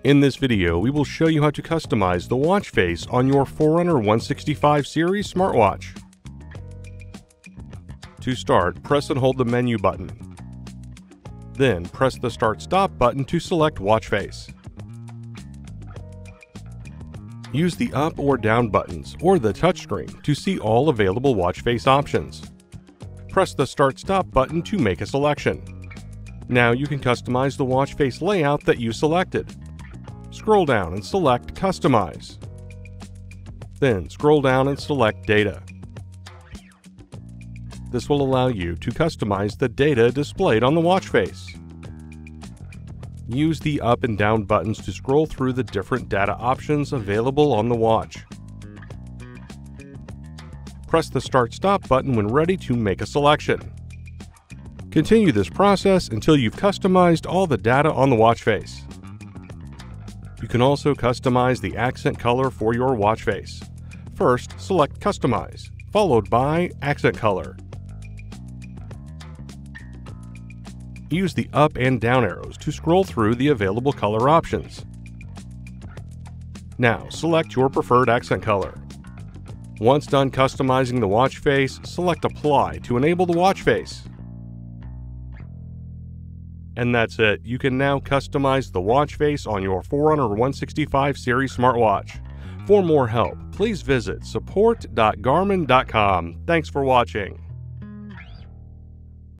In this video, we will show you how to customize the watch face on your Forerunner 165 series smartwatch. To start, press and hold the menu button. Then press the Start/Stop button to select watch face. Use the up or down buttons or the touchscreen to see all available watch face options. Press the Start/Stop button to make a selection. Now you can customize the watch face layout that you selected. Scroll down and select Customize. Then scroll down and select Data. This will allow you to customize the data displayed on the watch face. Use the up and down buttons to scroll through the different data options available on the watch. Press the Start/Stop button when ready to make a selection. Continue this process until you've customized all the data on the watch face. You can also customize the accent color for your watch face. First, select Customize, followed by Accent Color. Use the up and down arrows to scroll through the available color options. Now, select your preferred accent color. Once done customizing the watch face, select Apply to enable the watch face. And that's it. You can now customize the watch face on your Forerunner 165 series smartwatch. For more help, please visit support.garmin.com. Thanks for watching.